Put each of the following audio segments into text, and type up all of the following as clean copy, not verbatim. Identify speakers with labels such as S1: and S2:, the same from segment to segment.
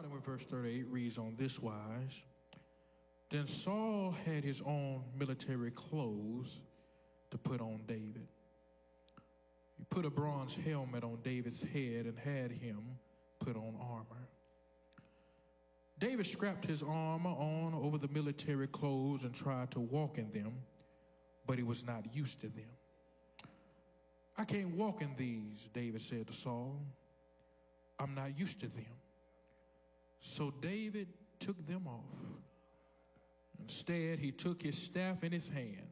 S1: starting with verse 38, reads on this wise. Then Saul had his own military clothes to put on David. He put a bronze helmet on David's head and had him put on armor. David strapped his armor on over the military clothes and tried to walk in them, but he was not used to them. I can't walk in these, David said to Saul. I'm not used to them. So David took them off. Instead, he took his staff in his hand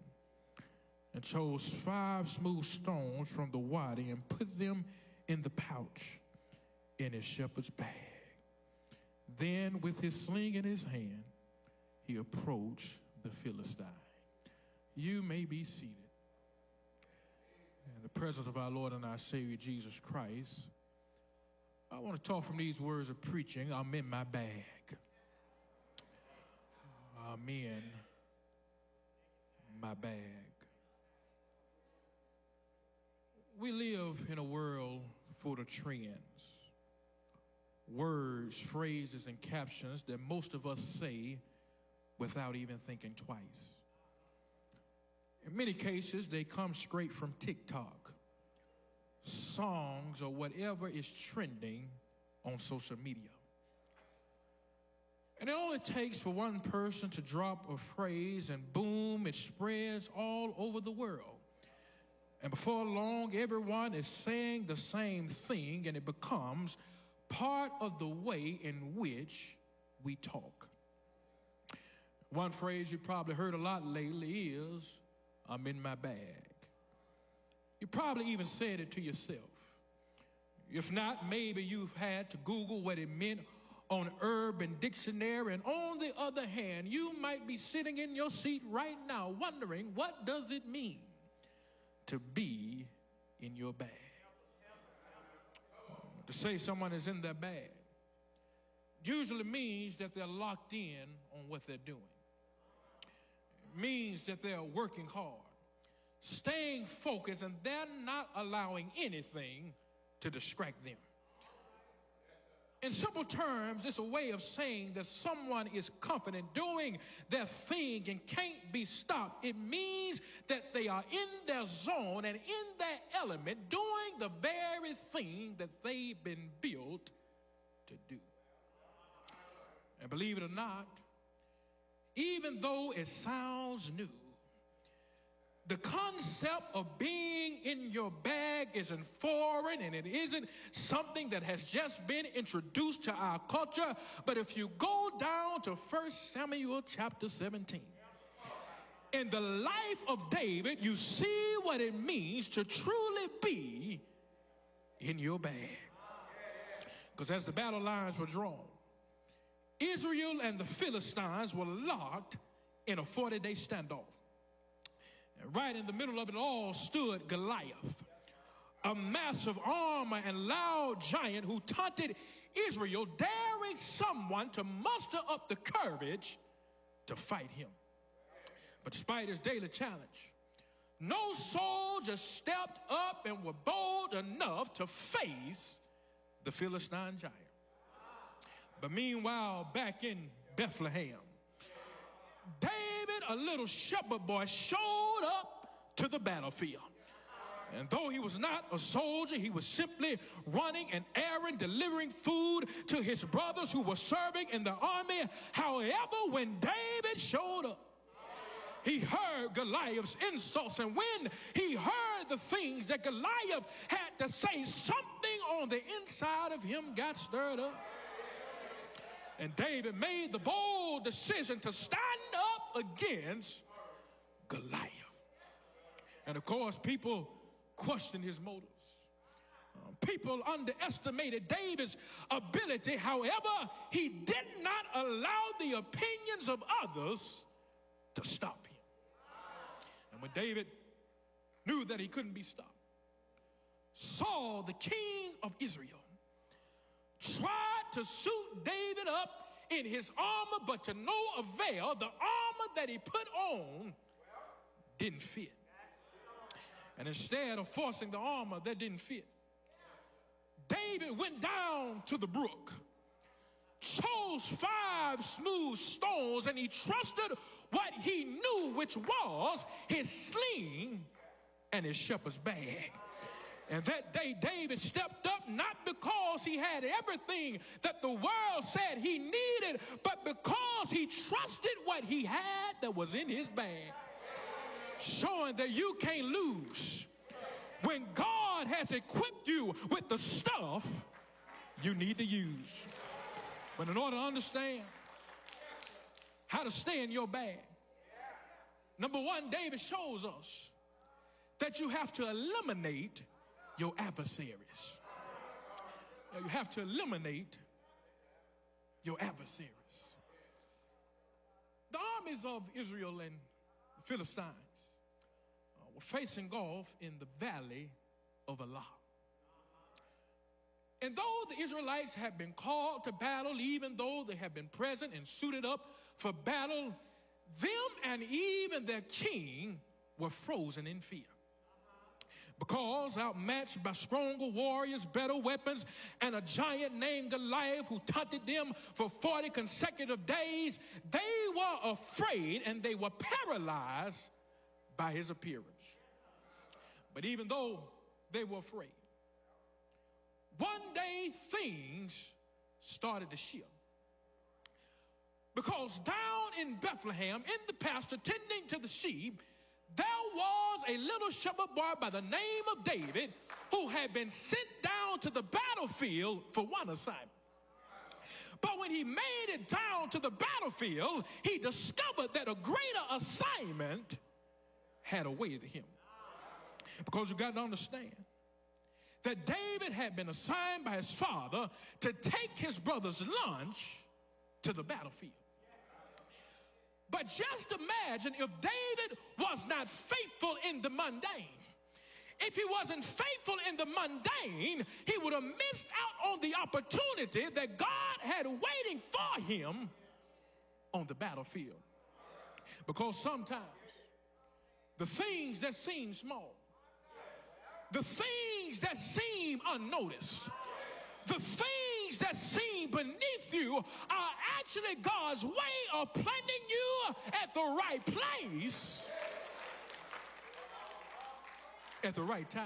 S1: and chose 5 smooth stones from the wadi and put them in the pouch in his shepherd's bag. Then, with his sling in his hand, he approached the Philistine. You may be seated. In the presence of our Lord and our Savior, Jesus Christ, I want to talk from these words of preaching. I'm in my bag. I'm in my bag. We live in a world full of trends, words, phrases, and captions that most of us say without even thinking twice. In many cases, they come straight from TikTok, songs, or whatever is trending on social media. And it only takes for one person to drop a phrase and boom, it spreads all over the world. And before long, everyone is saying the same thing, and it becomes part of the way in which we talk. One phrase you probably heard a lot lately is, I'm in my bag. You probably even said it to yourself. If not, maybe you've had to Google what it meant on Urban Dictionary. And on the other hand, you might be sitting in your seat right now wondering, what does it mean to be in your bag? To say someone is in their bag usually means that they're locked in on what they're doing. It means that they're working hard, staying focused, and they're not allowing anything to distract them. In simple terms, it's a way of saying that someone is confident doing their thing and can't be stopped. It means that they are in their zone and in their element, doing the very thing that they've been built to do. And believe it or not, even though it sounds new, the concept of being in your bag isn't foreign, and it isn't something that has just been introduced to our culture. But if you go down to 1 Samuel chapter 17, in the life of David, you see what it means to truly be in your bag. Because as the battle lines were drawn, Israel and the Philistines were locked in a 40-day standoff. And right in the middle of it all stood Goliath, a massive armor and loud giant who taunted Israel, daring someone to muster up the courage to fight him. But despite his daily challenge, no soldier stepped up and were bold enough to face the Philistine giant. But meanwhile, back in Bethlehem, David, a little shepherd boy, showed up to the battlefield. And though he was not a soldier, he was simply running an errand, delivering food to his brothers who were serving in the army. However, when David showed up, he heard Goliath's insults. And when he heard the things that Goliath had to say, something on the inside of him got stirred up. And David made the bold decision to stand up against Goliath. And of course, people questioned his motives. People underestimated David's ability. However, he did not allow the opinions of others to stop him. And when David knew that he couldn't be stopped, Saul, the king of Israel, tried to suit David up in his armor, but to no avail. The armor that he put on didn't fit. And instead of forcing the armor that didn't fit, David went down to the brook, chose those 5 smooth stones, and he trusted what he knew, which was his sling and his shepherd's bag. And that day, David stepped up not because he had everything that the world said he needed, but because he trusted what he had that was in his bag, showing that you can't lose when God has equipped you with the stuff you need to use. But in order to understand how to stay in your bag, number one, David shows us that you have to eliminate your adversaries. You have to eliminate your adversaries. The armies of Israel and the Philistines were facing off in the valley of Elah. And though the Israelites had been called to battle, even though they had been present and suited up for battle, them and even their king were frozen in fear. Because outmatched by stronger warriors, better weapons, and a giant named Goliath who taunted them for 40 consecutive days, they were afraid and they were paralyzed by his appearance. But even though they were afraid, one day things started to shift. Because down in Bethlehem, in the pasture tending to the sheep, there was a little shepherd boy by the name of David who had been sent down to the battlefield for one assignment. But when he made it down to the battlefield, he discovered that a greater assignment had awaited him. Because you got to understand that David had been assigned by his father to take his brother's lunch to the battlefield. But just imagine if David was not faithful in the mundane. If he wasn't faithful in the mundane, he would have missed out on the opportunity that God had waiting for him on the battlefield. Because sometimes the things that seem small, the things that seem unnoticed, the things that seem beneath you are actually God's way of planting you at the right place at the right time.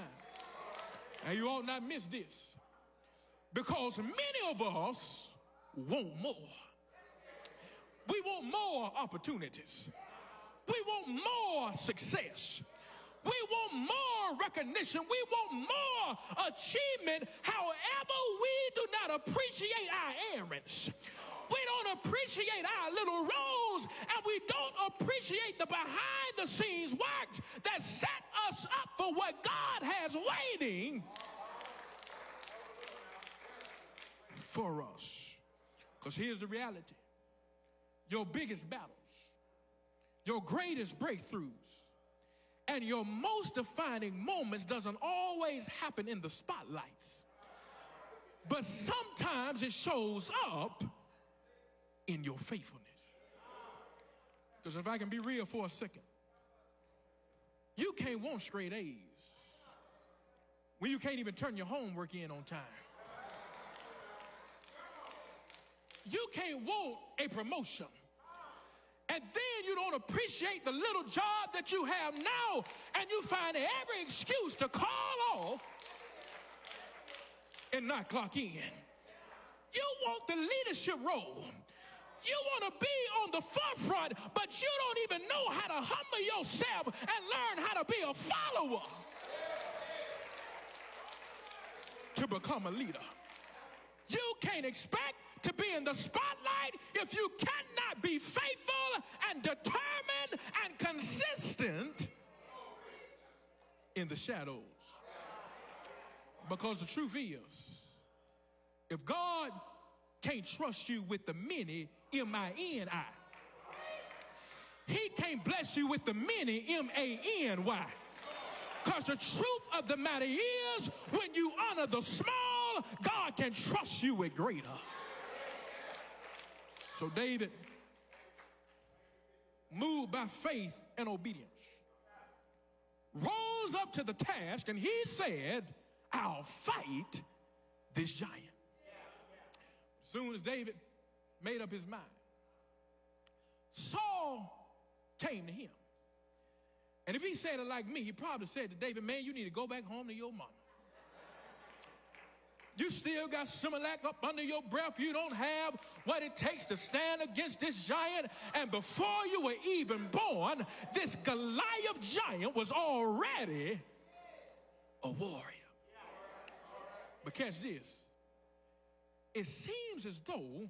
S1: And you ought not miss this, because many of us want more. We want more opportunities. We want more success. We want more recognition. We want more achievement. However, we do not appreciate our errands. We don't appreciate our little roles, and we don't appreciate the behind-the-scenes work that set us up for what God has waiting for us. Because here's the reality. Your biggest battles, your greatest breakthroughs, and your most defining moments doesn't always happen in the spotlights. But sometimes it shows up in your faithfulness. Because if I can be real for a second, you can't want straight A's when you can't even turn your homework in on time. You can't want a promotion and then you don't appreciate the little job that you have now, and you find every excuse to call off and not clock in. You want the leadership role. You want to be on the forefront, but you don't even know how to humble yourself and learn how to be a follower to become a leader. You can't expect to be in the spotlight if you cannot be faithful and determined and consistent in the shadows. Because the truth is, if God can't trust you with the many, M-I-N-I, he can't bless you with the many, M-A-N-Y. Because the truth of the matter is, when you honor the small, God can trust you with greater. So David, moved by faith and obedience, rose up to the task, and he said, I'll fight this giant. As soon as David made up his mind. Saul came to him. And if he said it like me, he probably said to David, man, you need to go back home to your mama. You still got Similac up under your breath. You don't have what it takes to stand against this giant. And before you were even born, this Goliath giant was already a warrior. But catch this. It seems as though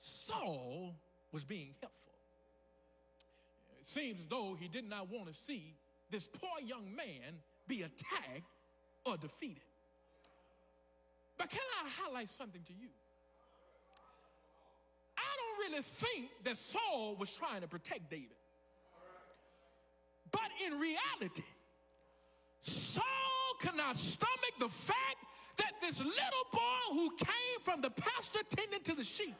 S1: Saul was being helpful. It seems as though he did not want to see this poor young man be attacked or defeated. But can I highlight something to you? I don't really think that Saul was trying to protect David. But in reality, Saul could not stomach the fact that this little boy who came from the pasture tending to the sheep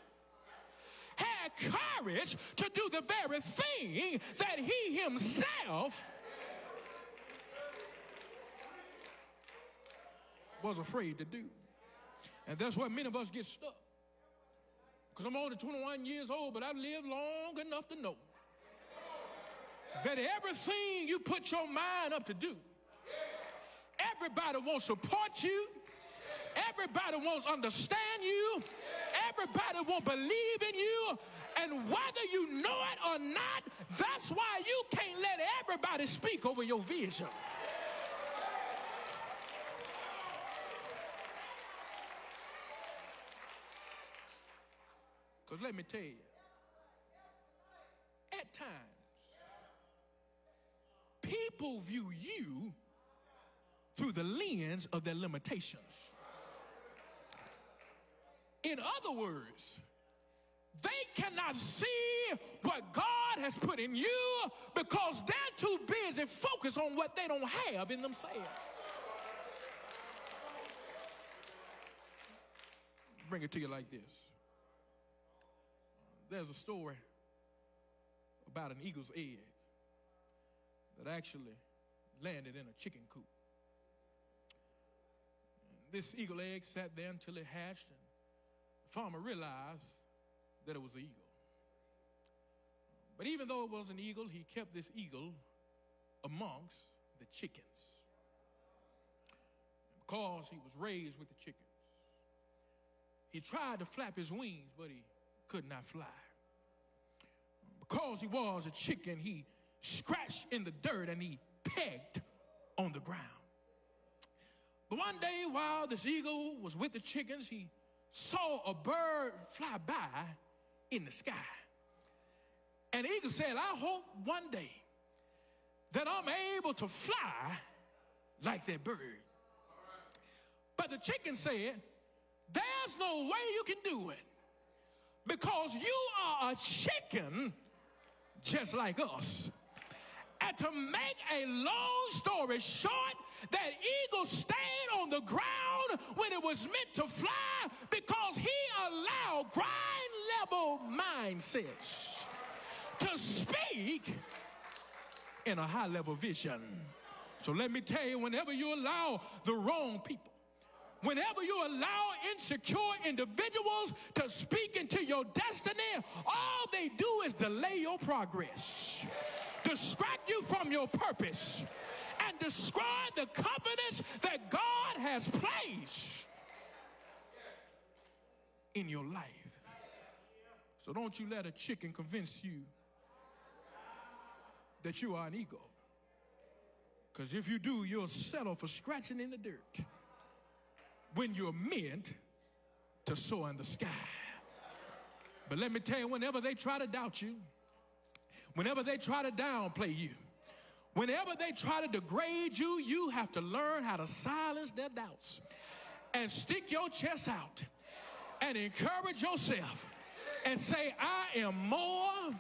S1: had courage to do the very thing that he himself was afraid to do. And that's where many of us get stuck. Because I'm only 21 years old, but I've lived long enough to know that everything you put your mind up to do, everybody wants to support you, everybody wants to understand you, everybody wants to believe in you, and whether you know it or not, that's why you can't let everybody speak over your vision. Because let me tell you, at times, people view you through the lens of their limitations. In other words, they cannot see what God has put in you because they're too busy focused on what they don't have in themselves. Bring it to you like this. There's a story about an eagle's egg that actually landed in a chicken coop. This eagle egg sat there until it hatched, and the farmer realized that it was an eagle. But even though it was an eagle, he kept this eagle amongst the chickens because he was raised with the chickens. He tried to flap his wings, but he could not fly. Because he was a chicken, he scratched in the dirt and he pegged on the ground. But one day while this eagle was with the chickens, he saw a bird fly by in the sky. And the eagle said, I hope one day that I'm able to fly like that bird. But the chicken said, there's no way you can do it because you are a chicken just like us. And to make a long story short, that eagle stayed on the ground when it was meant to fly because he allowed grind-level mindsets to speak in a high-level vision. So let me tell you, whenever you allow the wrong people, whenever you allow insecure individuals to speak into your destiny, all they do is delay your progress, distract you from your purpose, and destroy the confidence that God has placed in your life. So don't you let a chicken convince you that you are an eagle. Because if you do, you'll settle for scratching in the dirt when you're meant to soar in the sky. But let me tell you, whenever they try to doubt you, whenever they try to downplay you, whenever they try to degrade you, you have to learn how to silence their doubts and stick your chest out and encourage yourself and say, I am more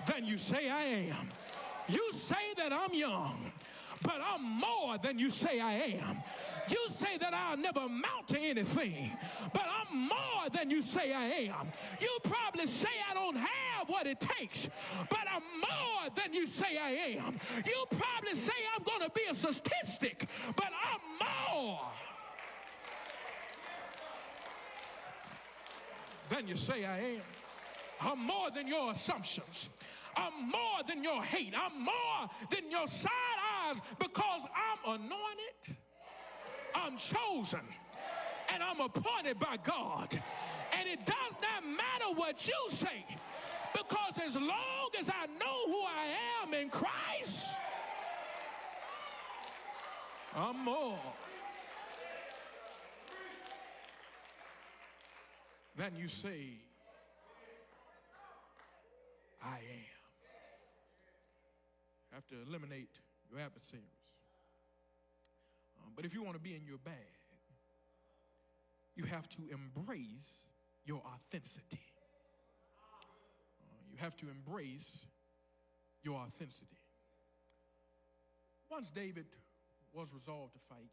S1: than you say I am. You say that I'm young, but I'm more than you say I am. You say that I'll never amount to anything, but I'm more than you say I am. You probably say I don't have what it takes, but I'm more than you say I am. You probably say I'm going to be a statistic, but I'm more than you say I am. I'm more than your assumptions. I'm more than your hate. I'm more than your side eyes because I'm anointed, I'm chosen, and I'm appointed by God. And it does not matter what you say, because as long as I know who I am in Christ, I'm more than you say I am. You have to eliminate your adversaries. But if you want to be in your bag, you have to embrace your authenticity. You have to embrace your authenticity. Once David was resolved to fight,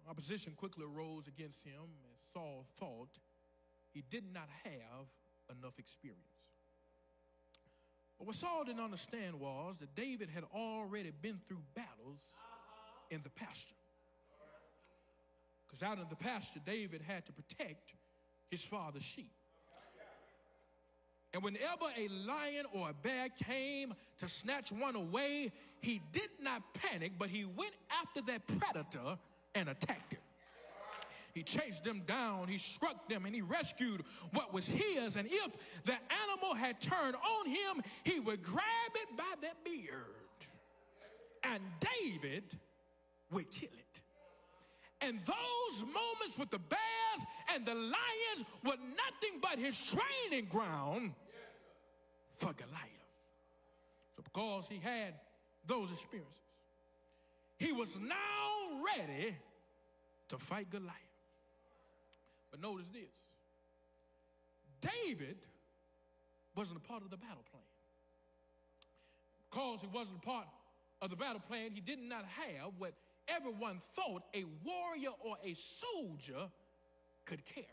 S1: opposition quickly arose against him as Saul thought he did not have enough experience. But what Saul didn't understand was that David had already been through battles in the pasture. Because out in the pasture, David had to protect his father's sheep. And whenever a lion or a bear came to snatch one away, he did not panic, but he went after that predator and attacked him. He chased them down, he struck them, and he rescued what was his. And if the animal had turned on him, he would grab it by the beard, and David would kill it. And those moments with the bears and the lions were nothing but his training ground for Goliath. So because he had those experiences, he was now ready to fight Goliath. But notice this. David wasn't a part of the battle plan. Because he wasn't a part of the battle plan, he did not have what everyone thought a warrior or a soldier could carry.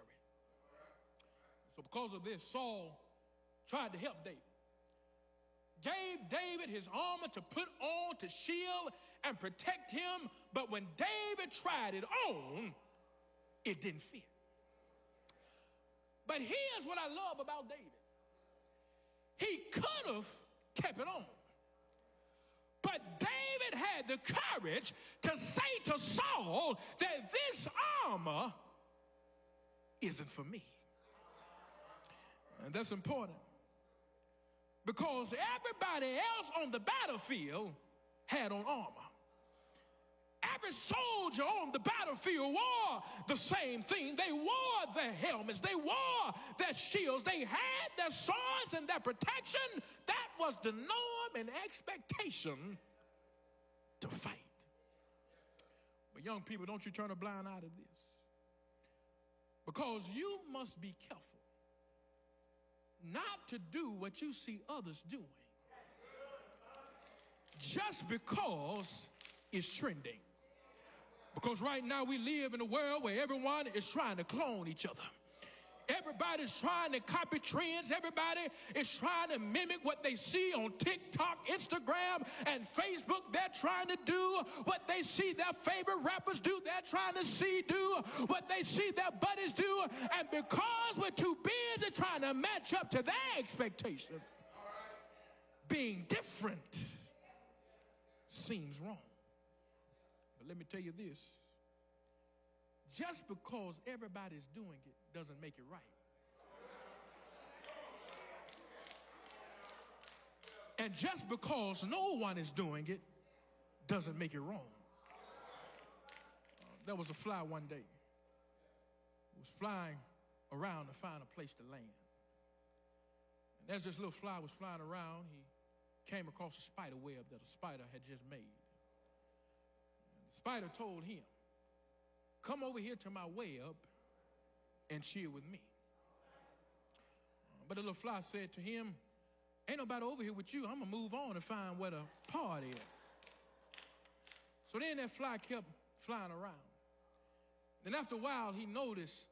S1: So because of this, Saul tried to help David. Gave David his armor to put on to shield and protect him, but when David tried it on, it didn't fit. But here's what I love about David. He could have kept it on. But David had the courage to say to Saul that this armor isn't for me. And that's important, because everybody else on the battlefield had on armor. Every soldier on the battlefield wore the same thing. They wore their helmets. They wore their shields. They had their swords and their protection. That was the norm and expectation to fight. But young people, don't you turn a blind eye to this, because you must be careful not to do what you see others doing just because it's trending. Because right now we live in a world where everyone is trying to clone each other. Everybody's trying to copy trends. Everybody is trying to mimic what they see on TikTok, Instagram, and Facebook. They're trying to do what they see their favorite rappers do. They're trying to do what they see their buddies do. And because we're too busy trying to match up to their expectation, being different seems wrong. But let me tell you this. Just because everybody's doing it doesn't make it right. And just because no one is doing it doesn't make it wrong. There was a fly one day. It was flying around to find a place to land. And as this little fly was flying around, he came across a spider web that a spider had just made. And the spider told him, "Come over here to my web and chill with me." But the little fly said to him, "Ain't nobody over here with you. I'm going to move on and find where the party is." So then that fly kept flying around. Then after a while, he noticed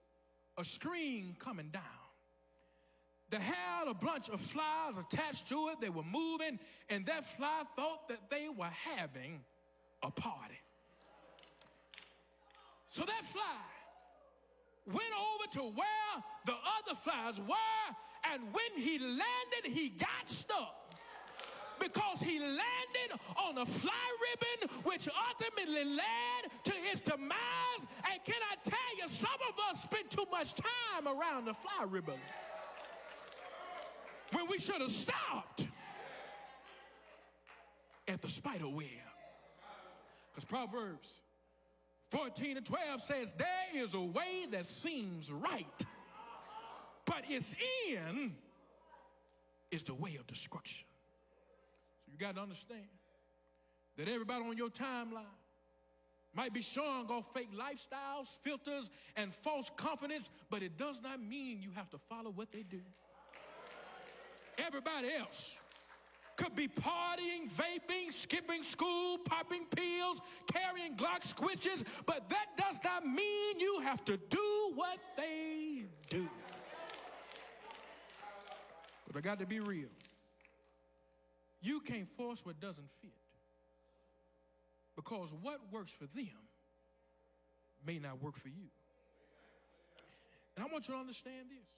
S1: a string coming down that had a bunch of flies attached to it. They were moving, and that fly thought that they were having a party. So that fly went over to where the other flies were, and when he landed, he got stuck. Because he landed on a fly ribbon, which ultimately led to his demise. And can I tell you, some of us spend too much time around the fly ribbon when we should have stopped at the spider web. Because Proverbs 14:12 says, there is a way that seems right, but its end is the way of destruction. So you got to understand that everybody on your timeline might be showing off fake lifestyles, filters, and false confidence, but it does not mean you have to follow what they do. Everybody else could be partying, vaping, skipping school, popping pills, carrying Glock switches, but that does not mean you have to do what they do. But I got to be real. You can't force what doesn't fit, because what works for them may not work for you. And I want you to understand this.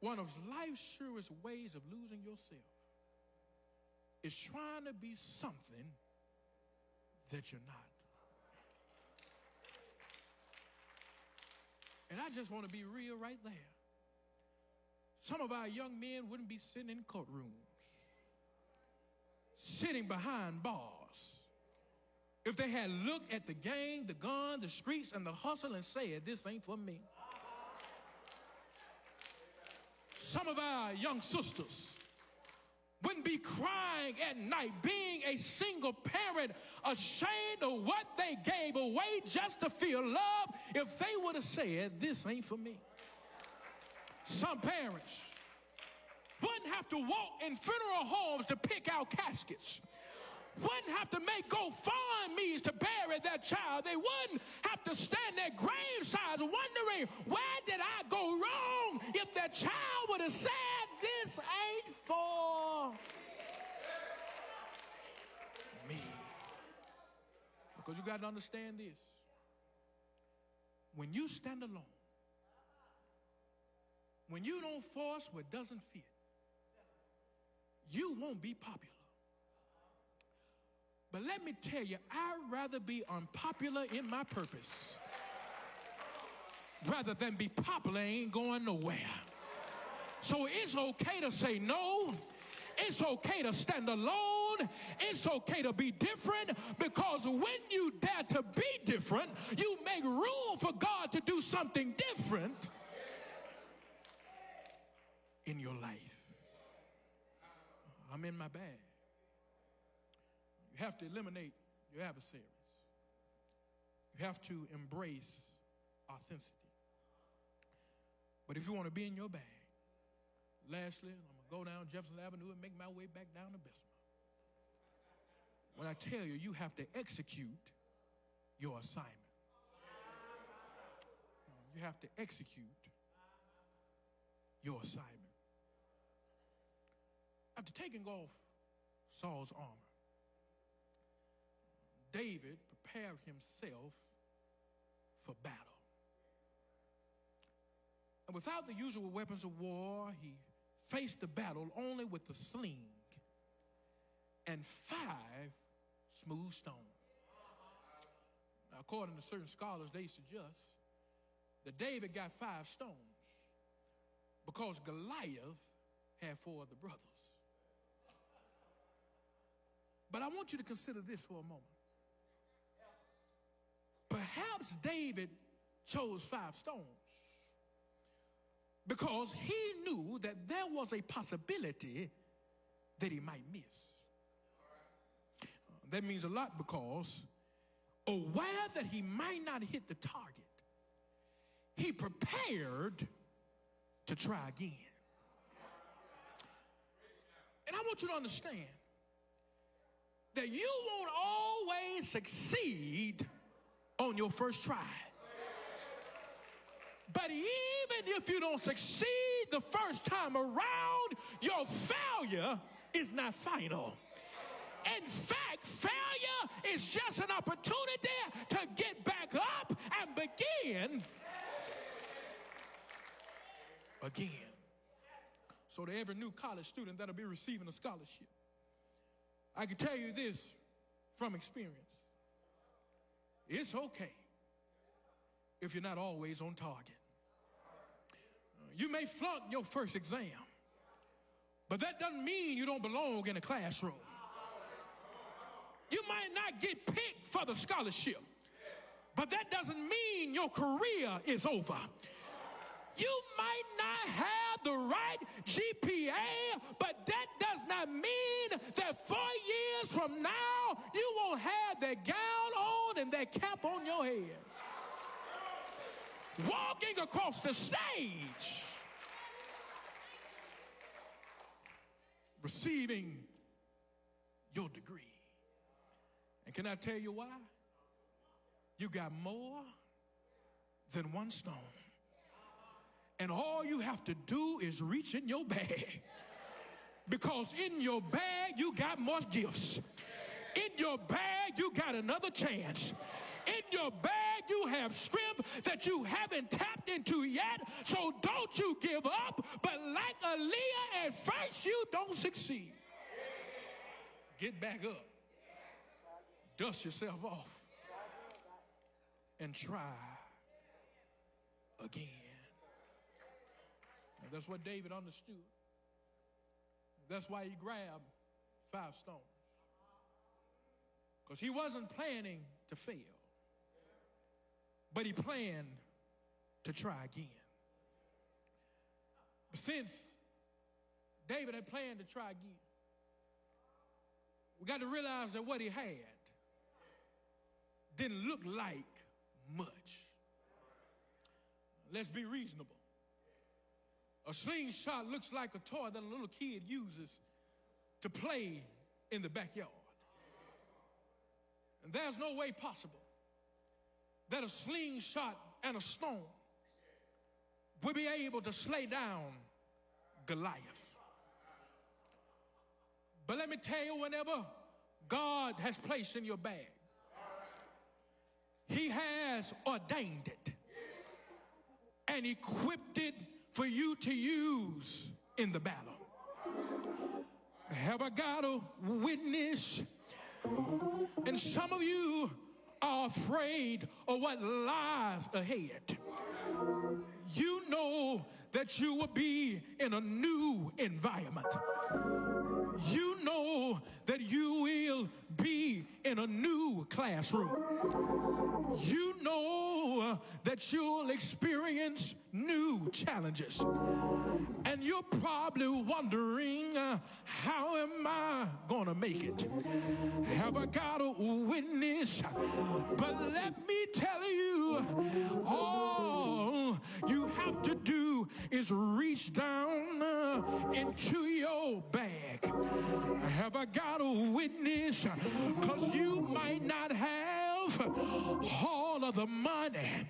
S1: One of life's surest ways of losing yourself is trying to be something that you're not. And I just want to be real right there. Some of our young men wouldn't be sitting in courtrooms, sitting behind bars, if they had looked at the gang, the gun, the streets, and the hustle and said, this ain't for me. Some of our young sisters wouldn't be crying at night, being a single parent, ashamed of what they gave away just to feel love, if they would have said, this ain't for me. Some parents wouldn't have to walk in funeral homes to pick out caskets, wouldn't have to make GoFundMes to bury their child. They wouldn't have to stand at gravesides wondering, where did I go wrong, if their child would have said, this ain't for me. Because you got to understand this. When you stand alone, when you don't force what doesn't fit, you won't be popular. But let me tell you, I'd rather be unpopular in my purpose rather than be popular and ain't going nowhere. So it's okay to say no. It's okay to stand alone. It's okay to be different, because when you dare to be different, you make room for God to do something different in your life. I'm in my bag. You have to eliminate your adversaries. You have to embrace authenticity. But if you want to be in your bag, lastly, I'm going to go down Jefferson Avenue and make my way back down to Bessemer. When I tell you, you have to execute your assignment. You have to execute your assignment. After taking off Saul's armor, David prepared himself for battle. And without the usual weapons of war, he faced the battle only with the sling and 5 smooth stones. Now, according to certain scholars, they suggest that David got 5 stones because Goliath had 4 of the brothers. But I want you to consider this for a moment. Perhaps David chose 5 stones because he knew that there was a possibility that he might miss. That means a lot, because aware that he might not hit the target, he prepared to try again. And I want you to understand that you won't always succeed on your first try. But even if you don't succeed the first time around, your failure is not final. In fact, failure is just an opportunity to get back up and begin again. So to every new college student that'll be receiving a scholarship, I can tell you this from experience. It's okay if you're not always on target. You may flunk your first exam, but that doesn't mean you don't belong in a classroom. You might not get picked for the scholarship, but that doesn't mean your career is over. You might not have the right GPA, but that does not mean that 4 years from now you won't have that gown on and that cap on your head, walking across the stage, receiving your degree. And can I tell you why? You got more than one stone. And all you have to do is reach in your bag. Because in your bag, you got more gifts. In your bag, you got another chance. In your bag, you have strength that you haven't tapped into yet. So don't you give up. But like Aaliyah, at first you don't succeed. Get back up. Dust yourself off. And try again. And that's what David understood. That's why he grabbed 5 stones. Because he wasn't planning to fail, but he planned to try again. But since David had planned to try again, we got to realize that what he had didn't look like much. Let's be reasonable. A slingshot looks like a toy that a little kid uses to play in the backyard. And there's no way possible that a slingshot and a stone will be able to slay down Goliath. But let me tell you, whenever God has placed in your bag, He has ordained it and equipped it for you to use in the battle. Have I got a witness? And some of you are afraid of what lies ahead. You know that you will be in a new environment. You know that you will be in a new classroom. You know that you'll experience new challenges. And you're probably wondering, how am I going to make it? Have I got a witness? But let me tell you, all you have to do is reach down into your bag. Have I got a witness? Because you might not have all of the money.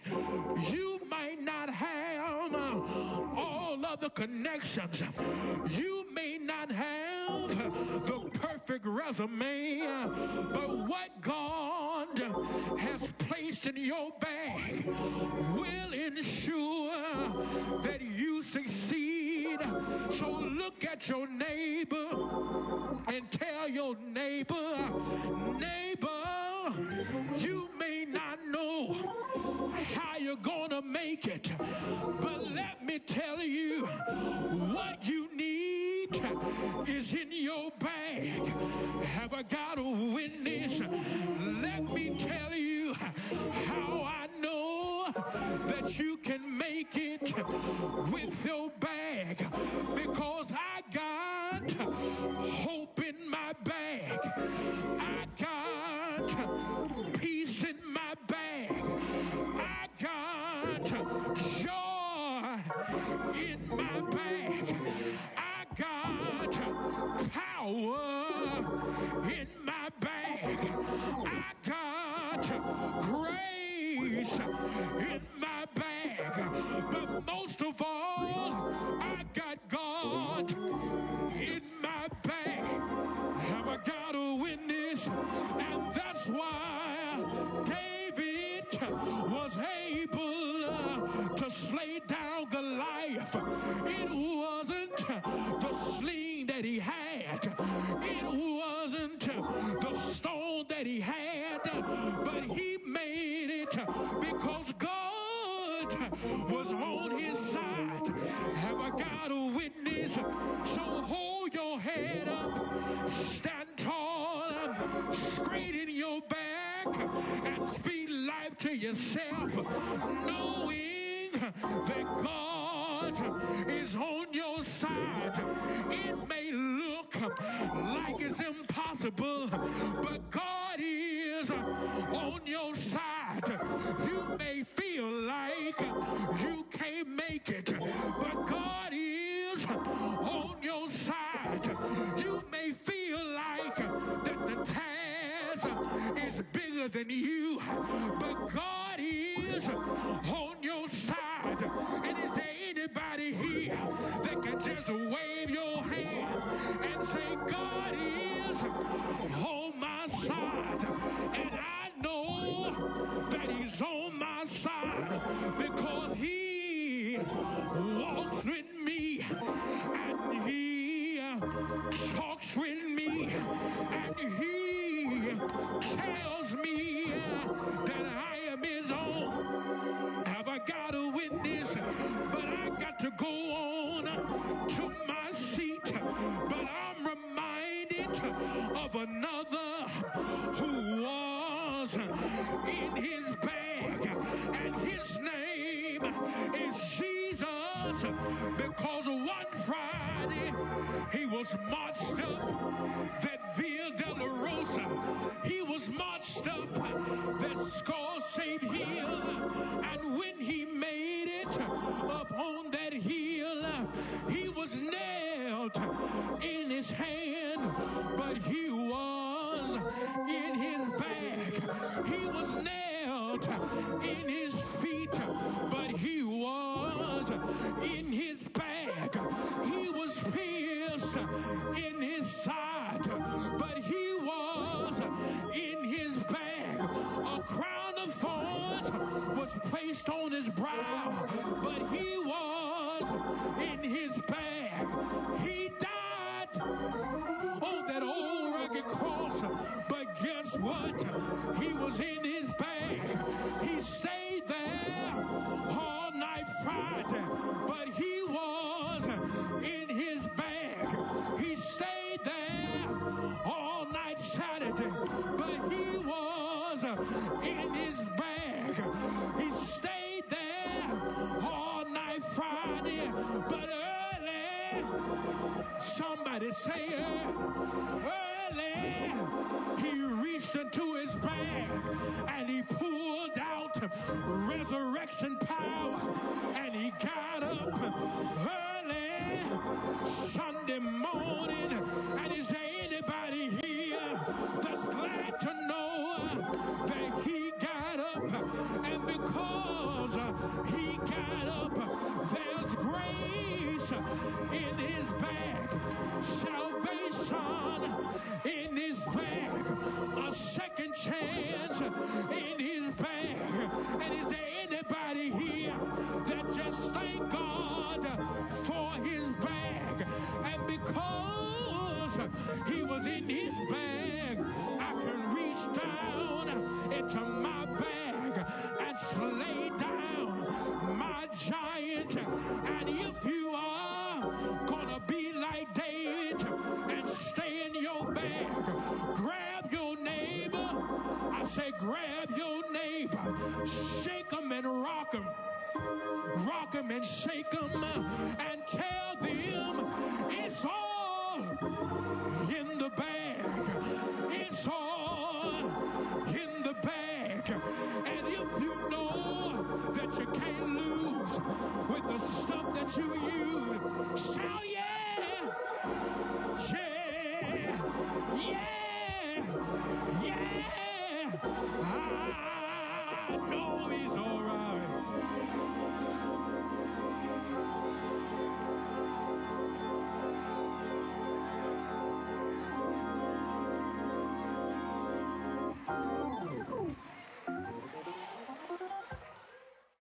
S1: You might not have all of the connections. You may not have the perfect resume, but what God has placed in your bag will ensure that you succeed. So look at your neighbor and tell your neighbor, you may not know how you're gonna make it, but let me tell you, what you need is in your bag. Have I got a witness? Let me tell you how I know that you can make it with your bag, because I got hope in my bag. I got peace in my bag. I got joy in my bag. I got power in my bag. I got grace in my bag. But most of all, I got God in my bag. Have I got a witness? And that's why David was able to slay down Goliath the sling that he had. It wasn't the stone that he had, but he made it because God was on his side. Have I got a witness? So hold your head up, stand tall, straighten your back, and speak life to yourself, knowing that God is on your side. It may look like it's impossible, but God is on your side. You may feel like you can't make it, but God is on your side. You may feel like that the task is bigger than you, but God is on your side. And is there anybody here that can just wave your hand and say, God is on my side? And I know that he's on my side because he walks with me and he talks with me and he tells me that I am his own. Have I got a witness? But I got to go on to my seat. But I'm reminded of another who was in his bag, and his name is Jesus, because one Friday he was marched up that Via Dolorosa. He was marched up that skull-shaped hill, and when he made it up on that hill, he was nailed in his hand, but he was in his bag. He was nailed in his feet, but he was in his bag. He was pierced in his side, but he was in his bag. A crown of thorns was placed on his brow, but he was in his bag. He died on that old rugged cross, but guess what? He was in his bag. He stayed there all night Friday, but he was in his bag. He stayed there all night Saturday, but he was in his bag. He stayed there all night Friday, but early, somebody say early, he reached into his bag and he pulled out resurrection power, and he got up early Sunday morning. And is there anybody here that's glad to know that he got up? And because he got up, there's grace in his bag, salvation in his bag, a second chance in his bag. And is there anybody here that just thank God for his bag? And because he was in his bag, I can reach down into my bag and slay down my giant. And if you are gonna be like David and stay in your bag, grab your neighbor. I say grab your neighbor, shake him and rock him and shake him and tell